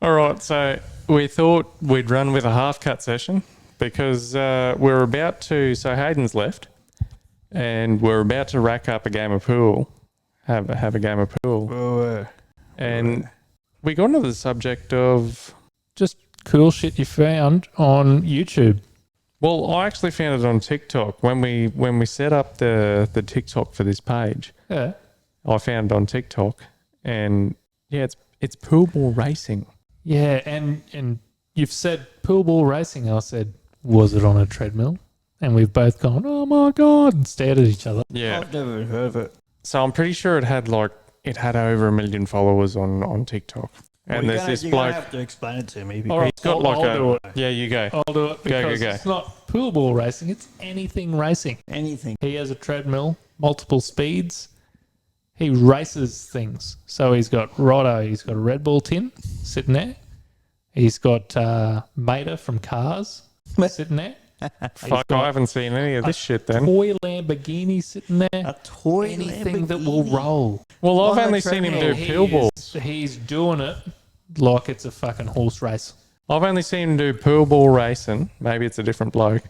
All right, so we thought we'd run with a half-cut session because we're about to... So Hayden's left and we're about to rack up a game of pool, have a game of pool. And we got into the subject of Just cool shit you found on YouTube. Well, I actually found it on TikTok when we set up the TikTok for this page. Yeah. I found it on TikTok, and yeah, it's pool ball racing. Yeah, and you've said pool ball racing. I said, was it on a treadmill? And we've both gone, oh my God, and stared at each other. Yeah. I've never heard of it. So I'm pretty sure it had over 1 million followers on TikTok. And Well, there's this you're bloke. gonna have to explain it to me. All right, He's got I'll do it. Yeah, you go. I'll do it because go. it's not pool ball racing. It's anything racing. Anything. He has a treadmill, multiple speeds. He races things. So he's got he's got a Red Bull tin sitting there. He's got Mater from Cars sitting there. Fuck, I haven't seen any of this shit then. Toy Lamborghini sitting there. A toy Anything that Lamborghini. will roll. Well, I've On only the seen him do treadmill. pool balls. He's doing it like it's a fucking horse race. I've only seen him do pool ball racing. Maybe it's a different bloke.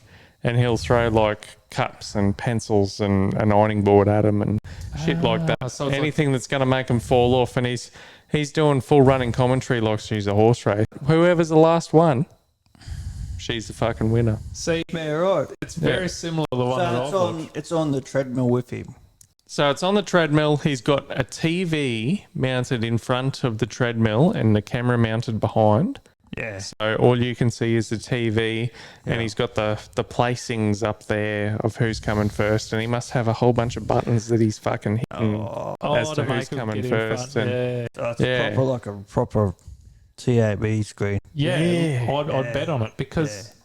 And he'll throw like cups and pencils and an ironing board at him and shit like that. So it's Anything that's going to make him fall off. And he's doing full running commentary like she's a horse race. Whoever's the last one, she's the fucking winner. See, Yeah, right. it's very similar to the one that I've watched. It's on the treadmill with him. So it's on the treadmill. He's got a TV mounted in front of the treadmill and the camera mounted behind. Yeah. So all you can see is the TV, and he's got the placings up there of who's coming first, and he must have a whole bunch of buttons that he's fucking hitting as to who's coming first. And So it's Yeah. proper like a proper TAB screen. Yeah, I'd bet on it because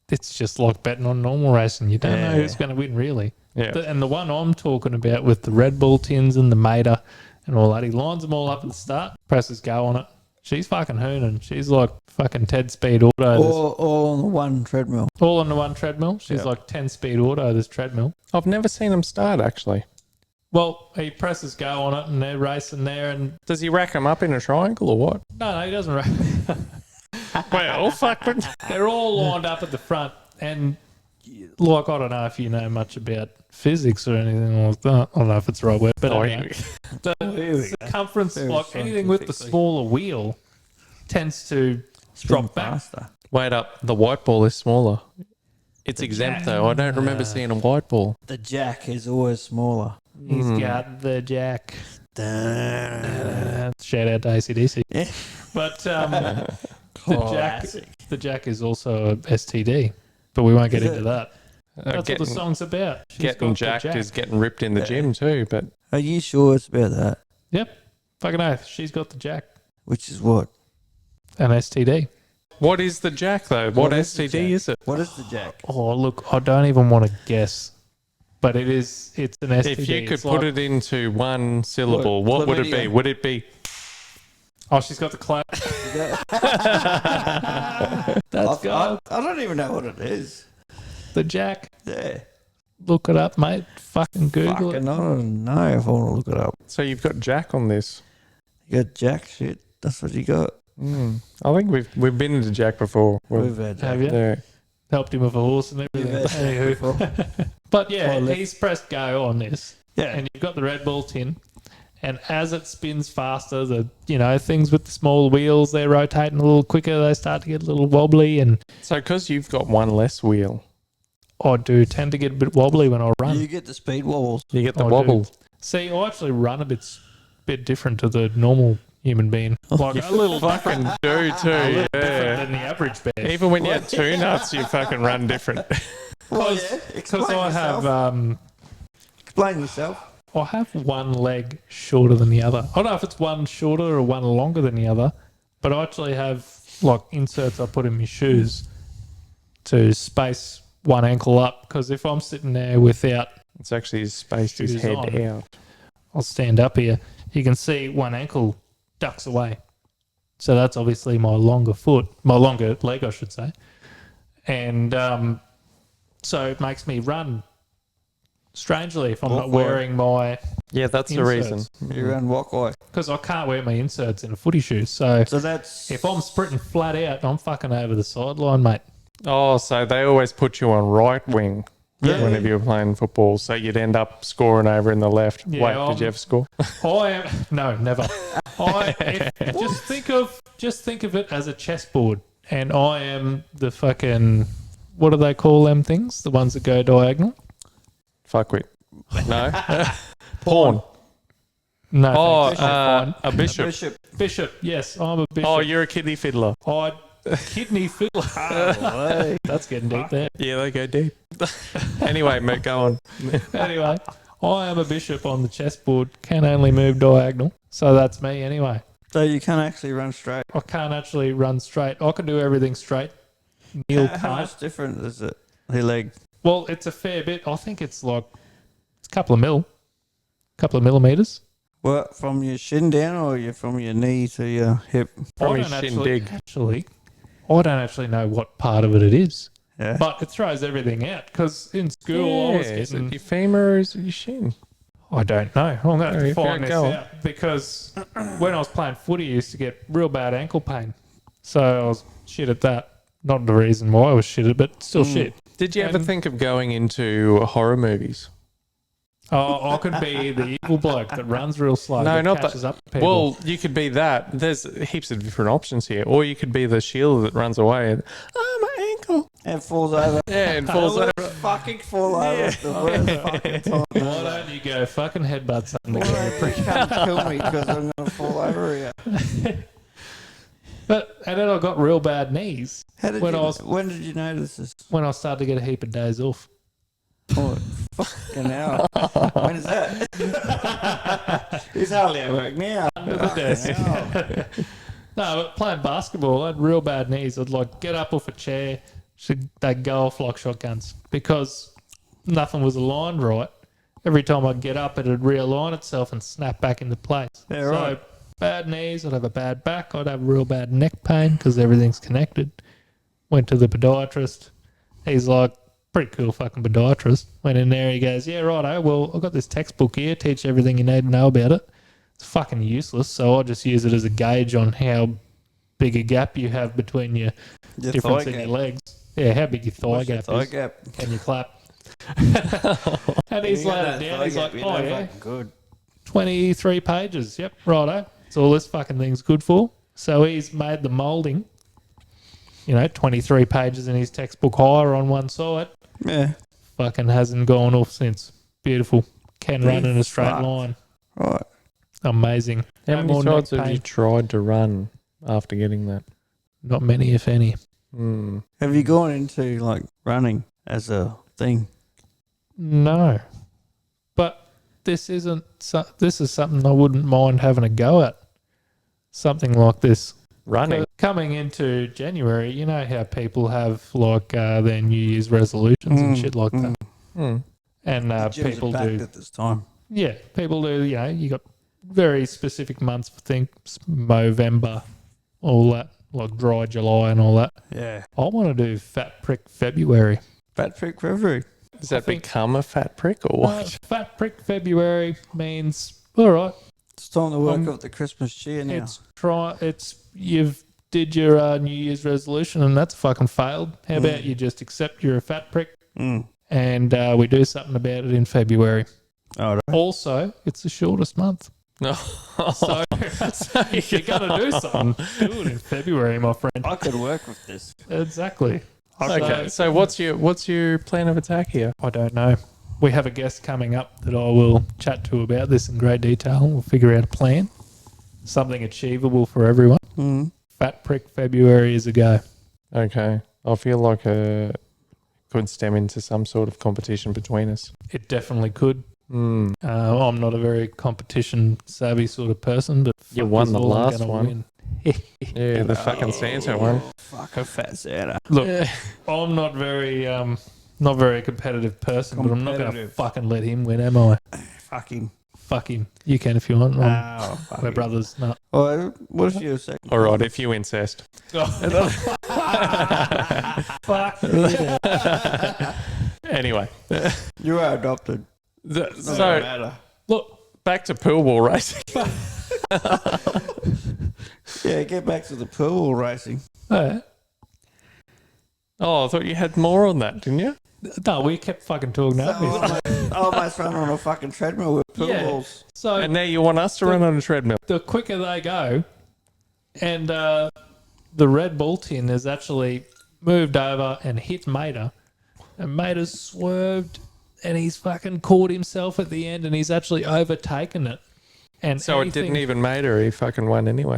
it's just like betting on normal racing. You don't know who's going to win, really. yeah, And the one I'm talking about with the Red Bull tins and the Mater and all that, he lines them all up at the start, presses go on it. She's fucking hooning. She's like fucking 10 speed auto. All on the one treadmill. All on the one treadmill. She's like 10 speed auto, this treadmill. I've never seen him start actually. Well, he presses go on it and they're racing there and Does he rack them up in a triangle or what? no, he doesn't race. Well, fuck. They're all lined up at the front and like, I don't know if you know much about physics or anything like that. I don't know if it's the right word, but anyway, the here we go. circumference, Very like anything with the scientifically. smaller wheel, tends to drop back. faster. Wait up. The white ball is smaller. It's exempt though. I don't remember seeing a white ball. The jack is always smaller. He's got the jack. Shout out to ACDC. Yeah. But Classic. the jack is also a STD, but we won't get Is into it? that. That's what the song's about. She's Getting got the jacked jack. is getting ripped in the gym too. But Are you sure it's about that? Yep. Fucking oath. She's got the jack. Which is what? An STD. what is the jack though? What is the STD jack? is it? What is the jack? Oh, look, I don't even want to guess. But it's an STD. If you could It's put like- it into one syllable, what would it be? chlamydia. Would it be? Oh, she's got the clap. That's gold. I don't even know what it is. The jack. Yeah. Look it up, mate. Fucking Google Fucking, it. I don't know if I want to look it up. So you've got jack on this. You got jack shit. That's what you got. I think we've been into jack before. We've had Have jack. you? Yeah. Helped him with a horse and We've everything. had jack Anywho. before. But yeah, Toilet. he's pressed go on this. Yeah. And you've got the Red Bull tin. And as it spins faster, things with the small wheels, they're rotating a little quicker. They start to get a little wobbly. And So because you've got one less wheel, I do tend to get a bit wobbly when I run. You get the speed wobbles. you get the I wobble. do. See, I actually run a bit different to the normal human being. Like a little Fucking do too. different Yeah. than the average bear. Even when you had two nuts, you fucking run different. Because I have Explain yourself. I have one leg shorter than the other. I don't know if it's one shorter or one longer than the other, but I actually have like inserts I put in my shoes to space one ankle up. Because if I'm sitting there without, It's actually spaced his Shoes head on. out. I'll stand up here. You can see one ankle ducks away. So that's obviously my longer leg, I should say. And so it makes me run Strangely, if I'm not Walkway. wearing my, Yeah, that's the reason. Inserts. You run walkway. because I can't wear my inserts in a footy shoe. So So that's if I'm sprinting flat out, I'm fucking over the sideline, mate. Oh, so they always put you on right wing Yeah. whenever you're playing football, so you'd end up scoring over in the left. Yeah, Wait, did you ever score? I am no, never. Just think of it as a chessboard, and I am the fucking what do they call them things? The ones that go diagonal? Fuck with. No. Pawn. No, Oh, thanks. Fine. a bishop. bishop. Bishop. Yes, I'm a bishop. Oh, you're a kidney fiddler. I kidney fiddler. Hey. That's getting deep there. Yeah, they go deep. Anyway, mate, go on. Anyway, I am a bishop on the chessboard. Can only move diagonal, so that's me anyway. So you can't actually run straight. I can't actually run straight. I can do everything straight. Neil How can't. much different is it? The leg. Well, it's a fair bit. I think it's like it's a couple of millimeters. What, from your shin down or from your knee to your hip? From I his don't shindig. I don't actually know what part of it is, Yeah. but it throws everything out. Because in school, I was Is it getting. your femur or is it your shin? I don't know. I'm going to have Oh, to you find can't this go. out because when I was playing footy, I used to get real bad ankle pain. So I was shit at that. Not the reason why I was shit at it, but still shit. Did you ever And- think of going into horror movies? Oh, I could be the evil bloke that runs real slow. No, that not catches up to people. Well, you could be that. There's heaps of different options here. Or you could be the shield that runs away and, oh, my ankle. And falls over. Yeah, and falls over. Fucking fall over. It's the worst fucking time. Why don't you go fucking headbutt something Why together? don't you come kill me because I'm going to fall over here. And then I got real bad knees How did When you, I was- when did you notice this? when I started to get a heap of days off. Oh, fucking hell. When is that? He's hardly at work now. Fucking hell. No, but playing basketball, I had real bad knees. I'd like get up off a chair, they'd go off like shotguns because nothing was aligned right. Every time I'd get up, it'd realign itself and snap back into place. Yeah, so right. bad knees, I'd have a bad back, I'd have real bad neck pain because everything's connected. Went to the podiatrist. He's like, pretty cool fucking podiatrist. Went in there, he goes, yeah, righto, well, I've got this textbook here, teach everything you need to know about it. It's fucking useless, so I just use it as a gauge on how big a gap you have between your Your difference thigh in your gap. legs. Yeah, how big your thigh What's your gap thigh is. gap? Can you clap? And he's You got laid that it down. thigh He's gap, like, you oh know, yeah, fucking good. 23 pages. Yep, righto. That's all this fucking thing's good for. So he's made the moulding, 23 pages in his textbook higher on one side. Yeah. Fucking hasn't gone off since. Beautiful. Can run in a straight Fuck. line. Right. Amazing. How No many more times neck have you pain. tried to run after getting that? Not many, if any. Hmm. Have you gone into like running as a thing? No. But this is something I wouldn't mind having a go at. Something like this. Running. Coming into January, you know how people have like their New Year's resolutions and shit like that. Hmm. And The gyms people are packed do, at this time. yeah, people do, you got very specific months for things, Movember, all that, like dry July and all that. Yeah. I want to do Fat Prick February. Fat prick February. Does that I think- become a fat prick or what? Fat Prick February means, all right, It's time to work up the Christmas cheer now. you've did your New Year's resolution and that's fucking failed. How about you just accept you're a fat prick Mm. and we do something about it in February. All right. Also, it's the shortest month. No. So you got to do something. Do it in February, my friend. I could work with this. Exactly. Okay. So what's your plan of attack here? I don't know. We have a guest coming up that I will chat to about this in great detail. We'll figure out a plan. Something achievable for everyone. Mm. Fat Prick February is a go. Okay. I feel like could stem into some sort of competition between us. It definitely could. Hmm. I'm not a very competition savvy sort of person, but You fuck won is the all I'm last gonna one. win. Yeah, the fucking Santa one. Fuck a fat Santa. Look, I'm not very competitive person, but I'm not going to Competitive. fucking let him win, am I? Fuck him. Fuck him. You can if you want. Oh, fuck We're him. brothers. No. Oh, what's your second? All right, if you incest. Fuck. Anyway. You are adopted. Doesn't So matter. Look, back to pool ball racing. Yeah, get back to the pool racing. uh, Oh, I thought you had more on that, didn't you? no, we kept fucking talking So over this. I almost run on a fucking treadmill with pool Yeah. balls. So And now you want us to run on a treadmill. the quicker they go, and the Red Bull tin has actually moved over and hit Mater, and Mater's swerved, and he's fucking caught himself at the end, and he's actually overtaken it. And So it didn't even matter. He fucking won anyway.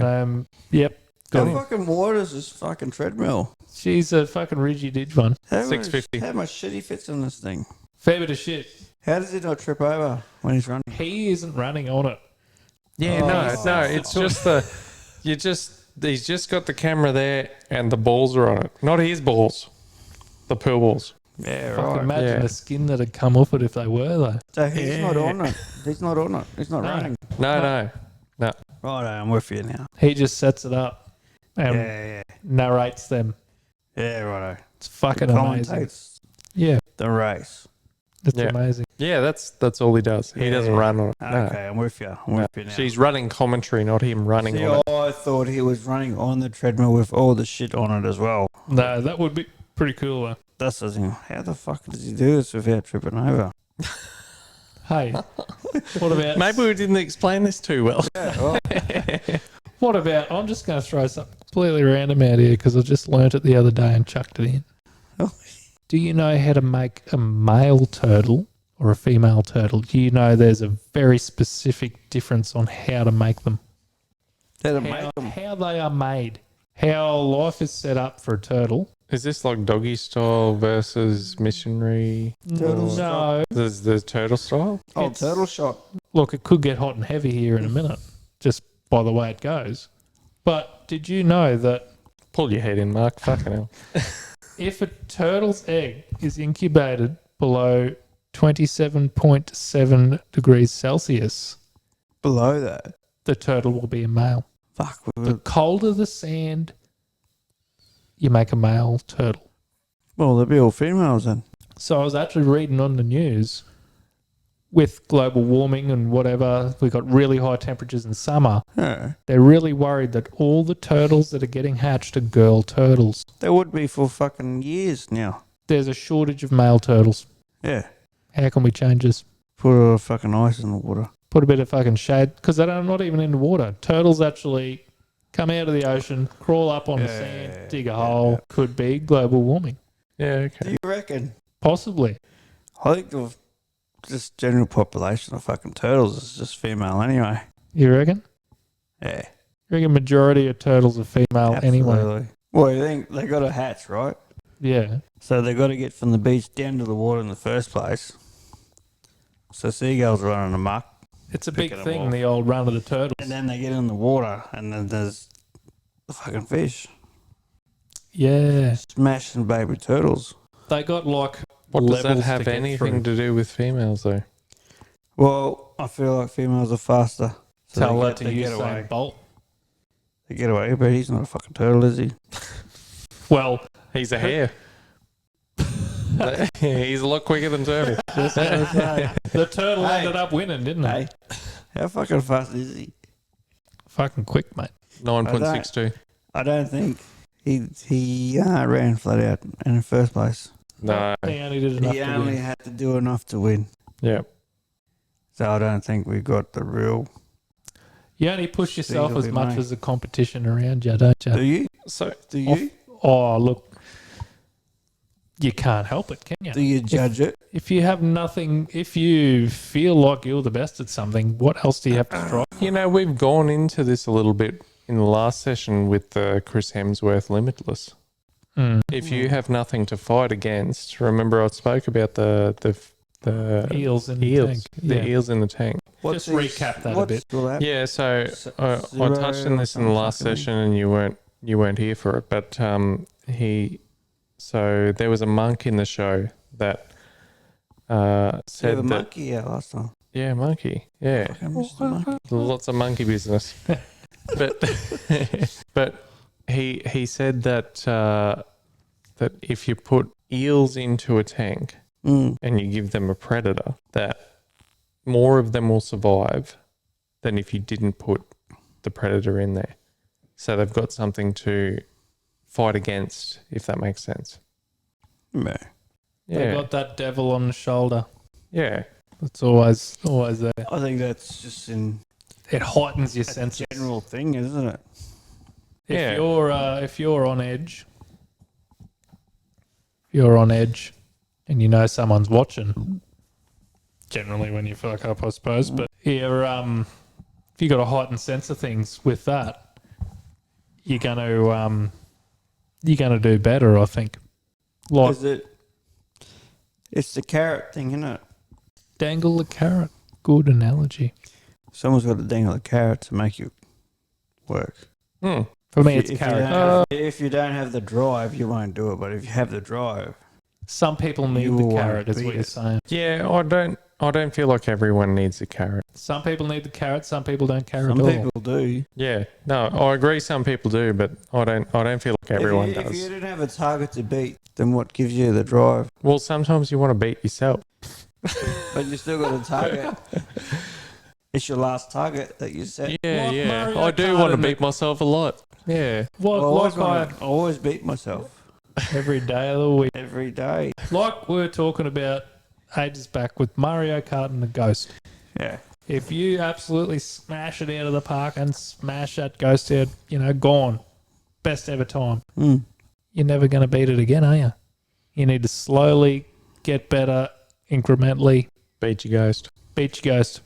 Yep, got How him. fucking wide is this fucking treadmill? She's a fucking Ridgy Didge one. How 650. How much shit he fits in this thing? Fair bit of shit. How does he not trip over when he's running? He isn't running on it. Yeah, no. It's just he's just got the camera there and the balls are on it. Not his balls. The pool balls. Yeah, Fucking right. imagine Yeah. the skin that'd come off it if they were though. So he's not on it. He's not on it. He's not No. running. No. Right, I'm with you now. He just sets it up and Yeah. narrates them. Yeah, righto. It's fucking amazing. Commentates Yeah, the race. it's Yeah. amazing. Yeah, that's all he does. He doesn't run on it. No. Okay, I'm with you. I'm No. with you now. She's running commentary, not him running See, on it. I thought he was running on the treadmill with all the shit on it as well. No, that would be pretty cool though. That's the thing. How the fuck does he do this without tripping over? Hey, what about Maybe we didn't explain this too well. what about? I'm just going to throw something completely random out here because I just learnt it the other day and chucked it in. Oh. Do you know how to make a male turtle or a female turtle? Do you know there's a very specific difference on how to make them? How to How, make them. how they are made, how life is set up for a turtle. Is this like doggy style versus missionary? Turtle No, There's the turtle style? Oh, It's- turtle shot. look, it could get hot and heavy here in a minute, just by the way it goes. But did you know that Pull your head in, Mark. Fucking hell. if a turtle's egg is incubated below 27.7 degrees Celsius, Below that. the turtle will be a male. Fuck. The colder the sand, you make a male turtle. Well, they'll be all females then. So I was actually reading on the news with global warming and whatever, we got really high temperatures in summer. Yeah. They're really worried that all the turtles that are getting hatched are girl turtles. They would be for fucking years now. There's a shortage of male turtles. Yeah. How can we change this? Put a fucking ice in the water. Put a bit of fucking shade because they're not even in the water. Turtles actually come out of the ocean, crawl up on the Yeah, sand, dig a yeah, hole. yeah. Could be global warming. Yeah, Do okay. you reckon? Possibly. I think the just general population of fucking turtles is just female anyway. You reckon? Yeah. You reckon majority of turtles are female anyway? Absolutely. Well, you think they got a hatch, right? Yeah. So they got to get from the beach down to the water in the first place. So seagulls are running amok, It's a big Picking 'em thing, off. the old run of the turtles. and then they get in the water, and then there's the fucking fish Yeah. smashing baby turtles. They got like What does that levels have to get anything through. to do with females, though? Well, I feel like females are faster. So Tell they that to they use get away. Usain Bolt. They get away, but he's not a fucking turtle, is he? Well, He's a hare. He's a lot quicker than turtle. just gonna say, the turtle Hey. ended up winning, didn't it? Hey, how fucking fast is he? Fucking quick, mate. 9.62. I don't think he ran flat out in the first place. No. He only did enough He to only win. had to do enough to win. Yeah. So I don't think we got the real. You only push yourself Single as bit, much mate. as the competition around you, don't Do you? you? So Do you? Oh, look. You can't help it, can you? Do you judge it? If you have nothing, if you feel like you're the best at something, what else do you have to strive? you know, we've gone into this a little bit in the last session with the Chris Hemsworth Limitless. Mm. If you have nothing to fight against, remember I spoke about the Eels in the eels, tank. the Yeah. eels in the tank. Just recap that a bit. Yeah, so I Zero touched on this in the or last something. session, and you weren't here for it. But so there was a monk in the show that Said said the that monkey yeah, last time. yeah, monkey, yeah, Fucking Mr. Monkey. lots of monkey business. but he said that that if you put eels into a tank Mm. and you give them a predator, that more of them will survive than if you didn't put the predator in there. So they've got something to fight against, if that makes sense. No. They Yeah. got that devil on the shoulder. Yeah. It's always there. I think that's just It heightens your a senses. general thing, isn't it? Yeah. If you're on edge, and you know someone's watching. Generally, when you fuck up, I suppose. But you're if you got a heightened sense of things with that, you're gonna do better, I think. Like Is it? It's the carrot thing, isn't it? dangle the carrot. Good analogy. Someone's got to dangle a carrot to make it work. Hmm. For me, If it's you- carrot. if you don't have the drive, you won't do it. But if you have the drive, Some people need You the will carrot, is beat what you're it. saying. Yeah, I don't feel like everyone needs a carrot. Some people need the carrot. Some people don't care some at all. people do. Yeah. No, I agree some people do, but I don't feel like everyone if you, does. If you didn't have a target to beat, then what gives you the drive? Well, sometimes you want to beat yourself. But you still got a target. It's your last target that you set. Yeah, Like yeah. Mario I do Kart want to and the- beat myself a lot. Yeah. I Like, always, like I always beat myself every day of the week. every day. Like we were talking about ages back with Mario Kart and the Ghost. Yeah. If you absolutely smash it out of the park and smash that Ghost out, gone. Best ever time. Mm. You're never going to beat it again, are you? You need to slowly get better, incrementally. Beat your ghost. Beat your Ghost.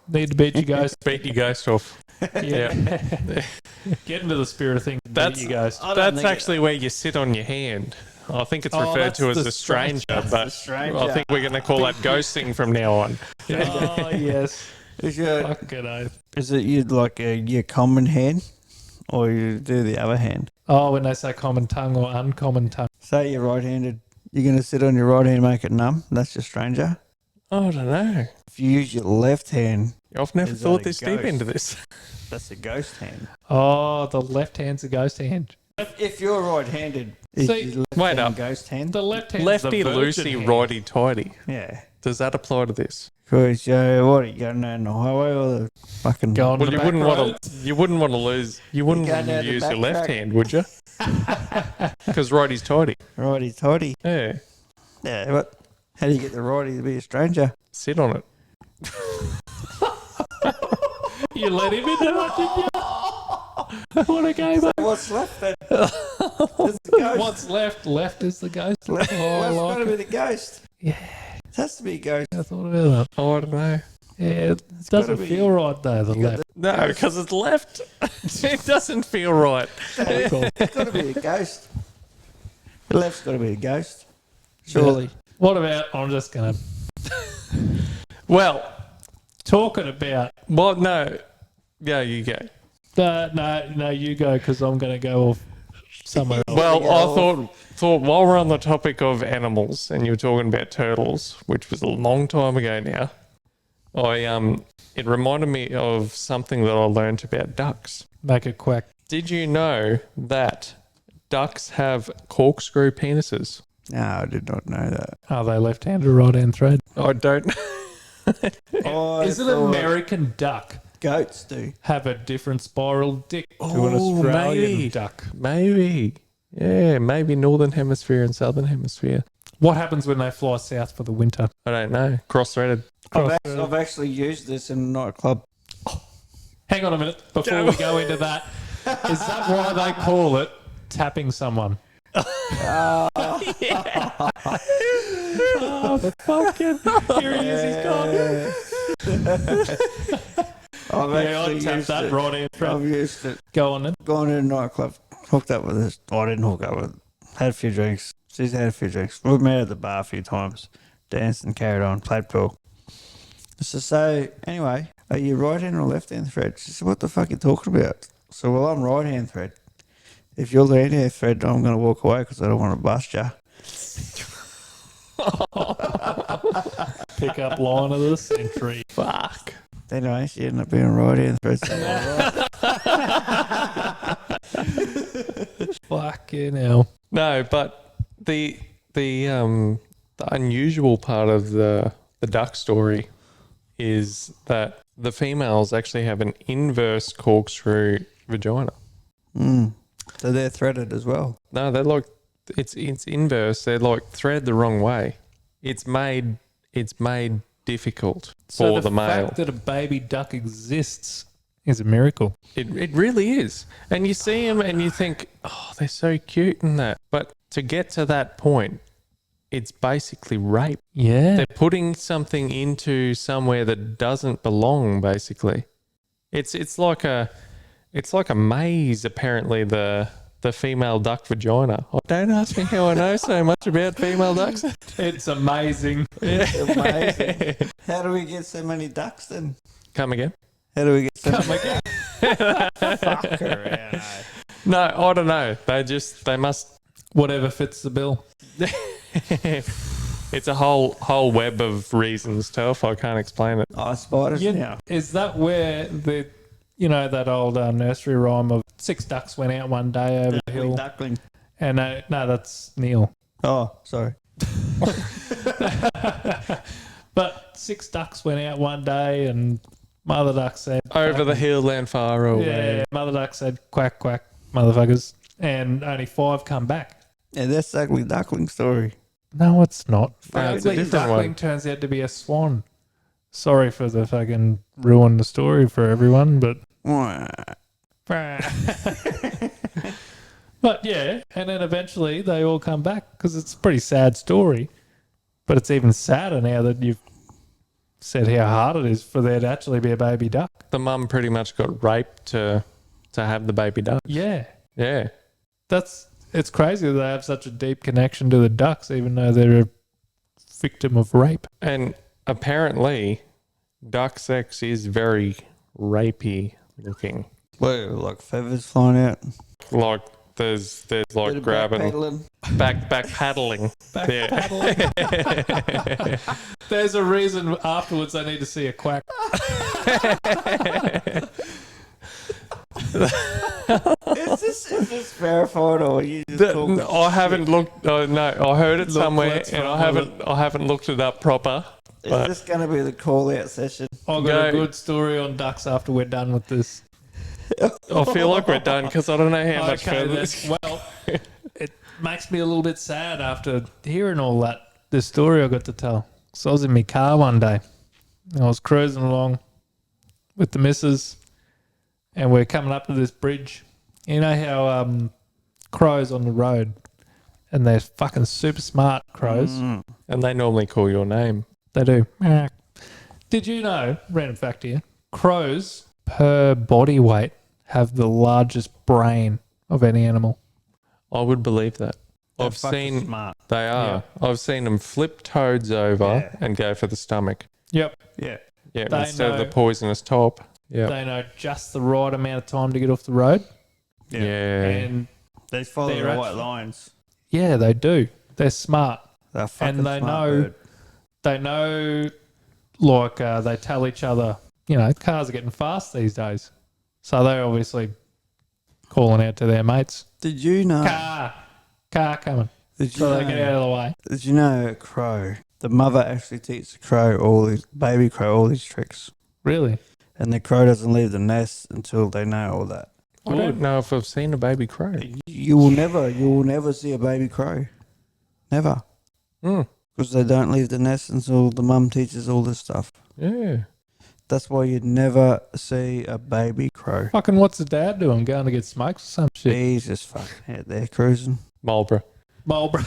Need to beat your Ghost. Beat your ghost off. Yeah. Get into the spirit of things. That's- Beat your Ghost. I don't That's think actually where you sit on your hand. I think it's Oh, referred that's to as the the stranger, That's but the stranger. I think we're going to call that ghosting from now on. Oh, yes. Is your Fucking oath. is it you like your common hand, or you do the other hand? Oh, when they say common tongue or uncommon tongue. Say you're right-handed. You're gonna sit on your right hand, and make it numb. That's your stranger. I don't know. If you use your left hand, I've never Is that thought a this deep ghost? into this. that's a ghost hand. Oh, the left hand's a ghost hand. If you're right-handed, is See, your left wait hand up. ghost hand? The left hand's Lefty the virgin loosey, hand. righty tighty. Yeah. Does that apply to this? Because what are you going down the highway or the fucking? Going Well, the you back wouldn't want roads. to. You wouldn't want to lose. You wouldn't You're want going to down the use your back left track. hand, would you? Because righty's tighty. Righty tighty. Yeah. Yeah, but how do you get the righty to be a stranger? Sit on it. You let him into that, didn't you? What a game. What's left then? It's the ghost. What's left? Left is the ghost. Left, Oh, I left's like got to it. be the ghost. Yeah. It has to be a ghost. I thought about that. Oh, I don't know. Yeah, it gotta doesn't be- feel right though, the You got left. No, because it's left. It doesn't feel right. It's got to be a ghost. The left's got to be a ghost. Surely. What about, I'm just going to, Well, talking about, no. Yeah, you go. no, you go because I'm going to go off somewhere else. Well, Yeah, I well- thought while we're on the topic of animals and you were talking about turtles, which was a long time ago now, it reminded me of something that I learned about ducks. Make it quack. Did you know that ducks have corkscrew penises? No, I did not know that. Are they left-handed or right-hand thread? I don't. Is it American duck Goats do. have a different spiral dick to an Oh, Australian maybe. duck? Maybe. Yeah, maybe northern hemisphere and southern hemisphere. What happens when they fly south for the winter? I don't know. Cross-threaded. I've actually used this in a nightclub. Hang on a minute before we go into that. Is that why they call it tapping someone? Oh, fucking. Here he is, he's gone. I've Yeah, I actually tapped used that it. right in front. I've used it. Go on then. Gone to a nightclub, hooked up with this. I didn't hook up with. Had a few drinks. She's had a few drinks. We've met at the bar a few times. Danced and carried on. Played pool. So anyway, are you right hand or left hand thread? She said, "What the fuck are you talking about?" So, well, I'm right hand thread. If you're left hand thread, I'm going to walk away because I don't want to bust you. Pick up line of the century. Fuck. Anyway, she ended up being right hand thread. So I'm right. Fucking hell. No, but the unusual part of the duck story is that the females actually have an inverse corkscrew vagina. Mm. So they're threaded as well. No, they're like it's inverse. They're like thread the wrong way. It's made difficult So for the male. fact that a baby duck exists is a miracle. It really is. And you see them and you think, oh, they're so cute and that. But to get to that point, it's basically rape. Yeah. They're putting something into somewhere that doesn't belong, basically. It's like a maze, apparently, the female duck vagina. Oh, don't ask me how I know so much about female ducks. It's amazing. Amazing. How do we get so many ducks then? Come again? How do we get so Come many? again. Fuck around, eh? No, I don't know. They must. Whatever fits the bill. It's a whole web of reasons, Telf. I can't explain it. Oh, spiders now. Is that where that old nursery rhyme of 6 ducks went out one day over the hill? Duckling. And no, that's Neil. Oh, sorry. But 6 ducks went out one day, and Mother Duck said, Over the hill and far away. yeah, Mother Duck said, quack, quack, motherfuckers. And only 5 come back. Yeah, that's the ugly duckling story. No, it's not. No, it's a Ugly different duckling one. turns out to be a swan. Sorry for the fucking ruin the story for everyone, but but yeah, and then eventually they all come back because it's a pretty sad story. But it's even sadder now that you've said how hard it is for there to actually be a baby duck. The mum pretty much got raped to have the baby duck. Yeah, Yeah. it's crazy that they have such a deep connection to the ducks, even though they're a victim of rape. And apparently, duck sex is very rapey looking. Wait, like feathers flying out. Like there's Bit like of grabbing backpedaling. back paddling. Yeah. There's a reason afterwards I need to see a quack. Is this verified or you just talking? I haven't looked. No, I heard it Look, somewhere, let's and run I haven't looked it up proper. Is But this going to be the call out session? I've got a Go. good story on ducks after we're done with this. I feel like we're done because I don't know how much Okay, further then. this. Well, it makes me a little bit sad after hearing all that. The story I got to tell. So I was in my car one day. I was cruising along with the missus, and we're coming up to this bridge. You know how crows on the road, and they're fucking super smart crows. And they normally call your name. They do. Did you know, random fact here, crows per body weight have the largest brain of any animal? I would believe that. They're I've fucking seen smart. they are. I've seen them flip toads over Yeah. and go for the stomach. Yep. Yeah. Yeah, They instead of the know- poisonous top. Yeah. They know just the right amount of time to get off the road. Yeah. And They follow They're the white actually- lines. yeah, they do. They're smart. They're fucking And they smart know- bird. They know, like, they tell each other, cars are getting fast these days. So they're obviously calling out to their mates. Did you know? Car coming. Did you So know? they get out of the way. Did you know a crow? The mother actually teaches the crow baby crow all these tricks, Really? and the crow doesn't leave the nest until they know all that. I don't know if I've seen a baby crow. You will never see a baby crow, never, Mm, because they don't leave the nest until the mum teaches all this stuff. yeah. That's why you'd never see a baby crow. Fucking what's the dad doing? Going to get smokes or some shit? He's just fucking out there cruising. Marlborough. Marlboro.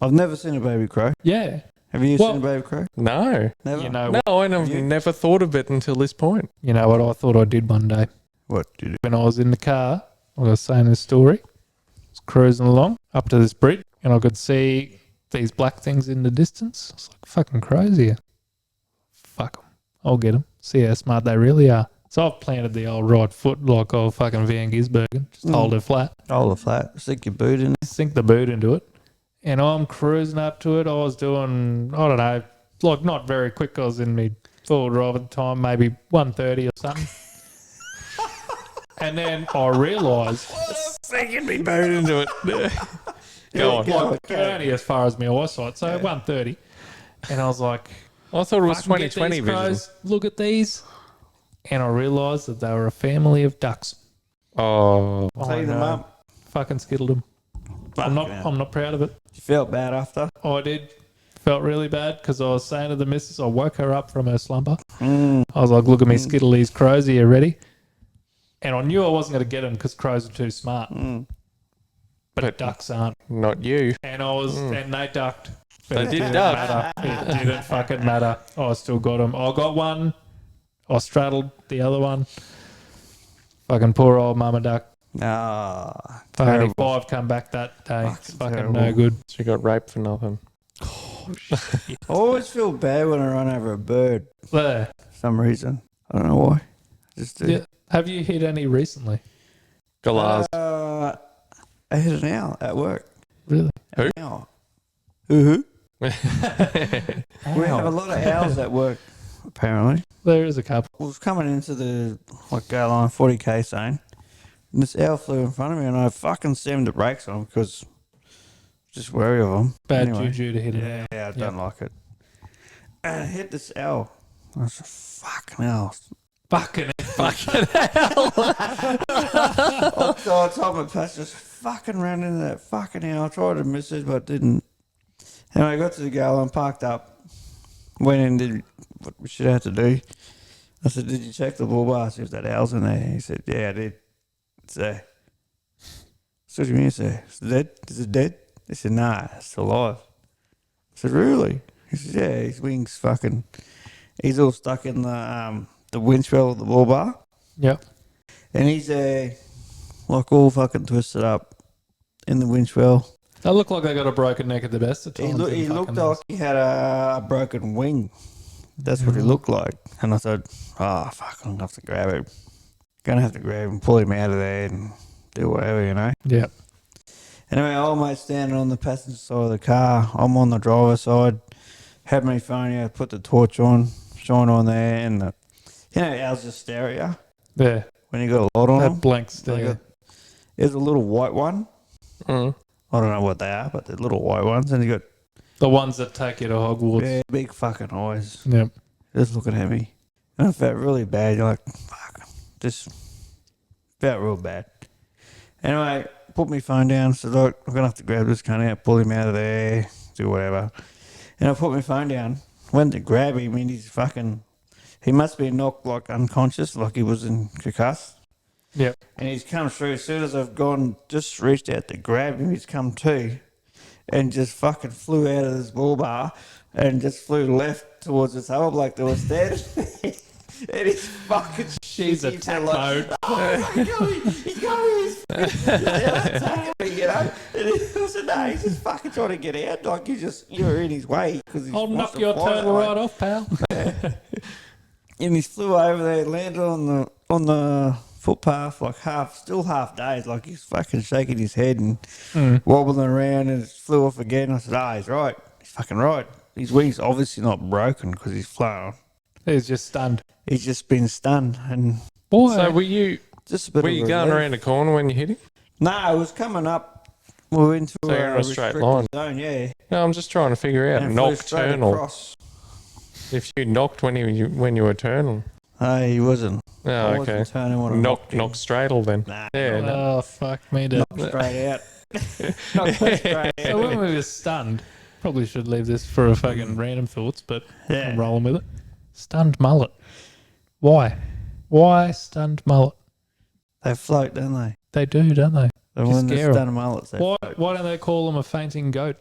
I've never seen a baby crow. Yeah. Have you Well- seen a baby crow? No. Never. You know, No, I've You- never thought of it until this point. you know what I thought I did one day? What did you do? When I was in the car, I was saying this story. I was cruising along up to this bridge, and I could see these black things in the distance. I was like, fucking crows here. Fuck them. I'll get them. See how smart they really are. So I've planted the old right foot like old fucking Van Gisbergen. Just hold it flat. Hold the flat. Stick your boot in it. Sink the boot into it. And I'm cruising up to it. I was doing, I don't know, like not very quick. I was in me full drive at the time, maybe 130 or something. And then I realised, Sinking me boat into it. Go on. like, only as far as my eyesight, so 130. And I was like, I thought it was Fucking get 2020 these vision. crows, look at these. And I realised that they were a family of ducks. Oh, Clean them up. Fucking skittled them. I'm not proud of it. You felt bad after? I did. Felt really bad because I was saying to the missus, I woke her up from her slumber. Mm. I was like, look at me skittle these crows. Are you ready? And I knew I wasn't going to get them because crows are too smart. Mm. But ducks aren't. not you. And I was, and they ducked. But They it did didn't duck. matter. It didn't fucking matter. I still got them. I got one. I straddled the other one. Fucking poor old mama duck. Ah, Only terrible. 5 come back that day. It's Fucking fucking terrible. no good. She got raped for nothing. I always feel bad when I run over a bird There. for some reason. I don't know why. I just do. Yeah. Have you hit any recently? Galahs. I hit an owl at work. Really? Who? An owl. Who? We have a lot of owls at work, apparently. There is a couple. I was coming into the go line 40k zone, and this owl flew in front of me, and I fucking slammed the brakes on because just wary of them. Bad Anyway. juju to hit it. Yeah, I don't like it. And I hit this owl. I was fucking owl. Fucking So I told my pastor, just fucking ran into that fucking owl. I tried to miss it, but didn't. And I got to the go line, parked up, went in, did what we should have to do. I said, did you check the bull bar, see if that owl's in there? He said, yeah, I did. It's there. So what do you mean it's there? Is it dead? Is it dead? He said, nah, it's alive. I said, really? He said, yeah, his wings fucking, he's all stuck in the winch well of the bull bar. Yep. And he's all fucking twisted up in the winch well. They look like they got a broken neck at the best of times. He in looked fucking like he had a broken wing. That's what he looked like. And I thought, oh, fuck, I'm going to have to grab him. Going to have to grab him, pull him out of there and do whatever, you know. Yep. Anyway, old mate's standing on the passenger side of the car. I'm on the driver's side. Had my phone out, put the torch on, shine on there. And, owls just stare at you There. when you got a lot on That them. blank They stare. got- There's a little white one. Mm. I don't know what they are, but they're little white ones. And you got The ones that take you to Hogwarts. big fucking eyes Yep. just looking at me. And I felt really bad. You're like, fuck. Just felt real bad. Anyway, put my phone down. Said, look, I'm going to have to grab this cunt out, pull him out of there, do whatever. And I put my phone down, went to grab him, and he's fucking, he must be knocked like unconscious, like he was in concussed. Yep. And he's come through. As soon as I've gone, just reached out to grab him, he's come to and just fucking flew out of this bull bar and just flew left towards this other bloke that was dead. And he's fucking She's he's attack like, mode. Oh, he's going, he's attacking me, you know. And I said, no, he's just fucking trying to get out. Like you're in his way because he's I'll wants knock to your fly that turtle way. right off, pal. And he flew over there, landed on the footpath, like still half dazed, like he's fucking shaking his head and wobbling around, and it flew off again. I said, he's right. He's fucking right. His wing's obviously not broken because he's flown. He's just stunned. He's just been stunned and Boy. So were you just a bit of going relief. around a corner when you hit him? No, it was coming up. We were into So you're in a straight line. zone, yeah. No, I'm just trying to figure out And it flew straight nocturnal. across. If you knocked when you were turning. No, he wasn't. Oh, I okay. wasn't turning when I Knock him. straddle then. Nah, Yeah. No. Oh, fuck me, dude. knocked straight out. Knocked straight out. So when we were stunned, probably should leave this for a fucking random thoughts, but Yeah. I'm rolling with it. Stunned mullet. Why? Why stunned mullet? They float, don't they? They do, don't they? The You one that's scare 'em. done mullets. They Why don't they call them a fainting goat?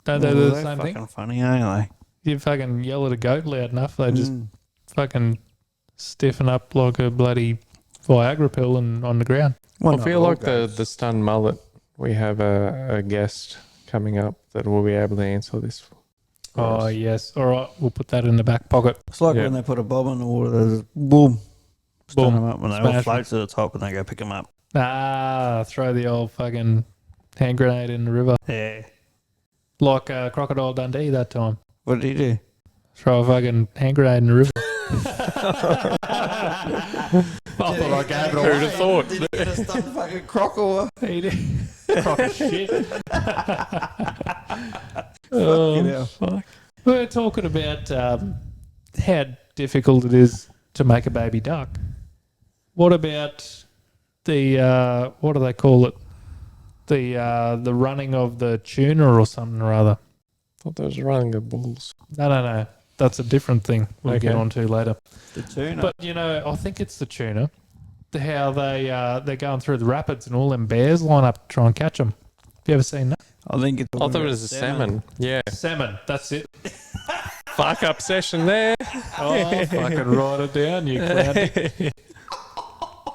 Don't they do the they're same fucking thing? funny, ain't You fucking yell at a goat loud enough, they they? just fucking stiffen up like a bloody Viagra pill and on the ground. Well, I feel like the stunned mullet, we have a guest coming up that will be able to answer this. for Oh, us. yes. All right, we'll put that in the back pocket. It's like Yeah. when they put a bob in the water, there's boom, Boom. stun them up, and they all Smash float to the top, and they go pick them up. Throw the old fucking hand grenade in the river. Yeah. Like Crocodile Dundee that time. What did he do? Throw a fucking hand grenade in the river. I thought I gave it Who'd away. have thought? Did he get a stunned fucking croc or? He did. Crock of shit. You Oh, know. fuck. We're talking about how difficult it is to make a baby duck. What about the what do they call it? The running of the tuna or something or other. Thought there was running of bulls. No. That's a different thing we'll get Okay. on to later. The tuna. But, I think it's the tuna. How they're going through the rapids and all them bears line up to try and catch them. Have you ever seen that? I think it's. I thought it was a salmon. Yeah. Salmon, that's it. Fuck up session there. Oh, fucking write it down, you clown.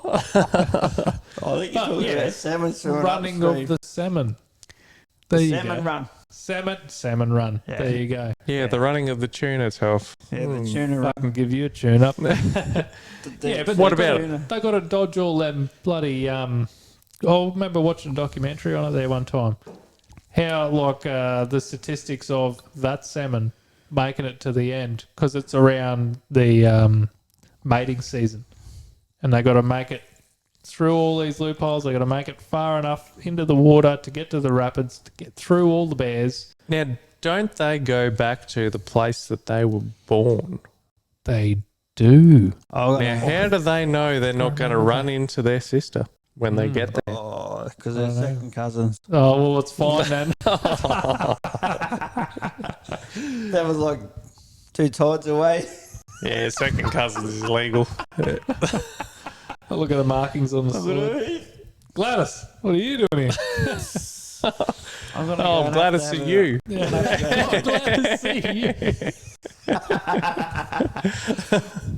I think you're talking about salmon swimming Running upstream. of the salmon. There you salmon go. run. Salmon run. Yeah. There you go. Yeah, the running of the tuna tough. Yeah, the tuna run. Fucking give you a tune up. The Yeah, but What they about gotta- They got to dodge all them bloody. I remember watching a documentary on it there one time. How the statistics of that salmon making it to the end because it's around the mating season, and they got to make it through all these loopholes. They got to make it far enough into the water to get to the rapids to get through all the bears. Now, don't they go back to the place that they were born? They do. Oh, Now, how do they know they're not going to run into their sister when they get there? because they're second cousins. Oh well, it's fine then. That was like 2 tides away. Yeah, second cousins is illegal. Look at the markings on the sword. Gladys, what are you doing here? I'm gonna Oh, I'm glad to see you. I'm glad to see you.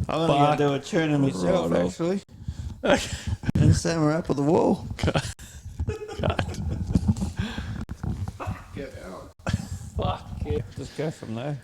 I'm gonna go do a tuna myself, Righto. actually. And salmon up on the wall. Fuck yeah. Just go from there.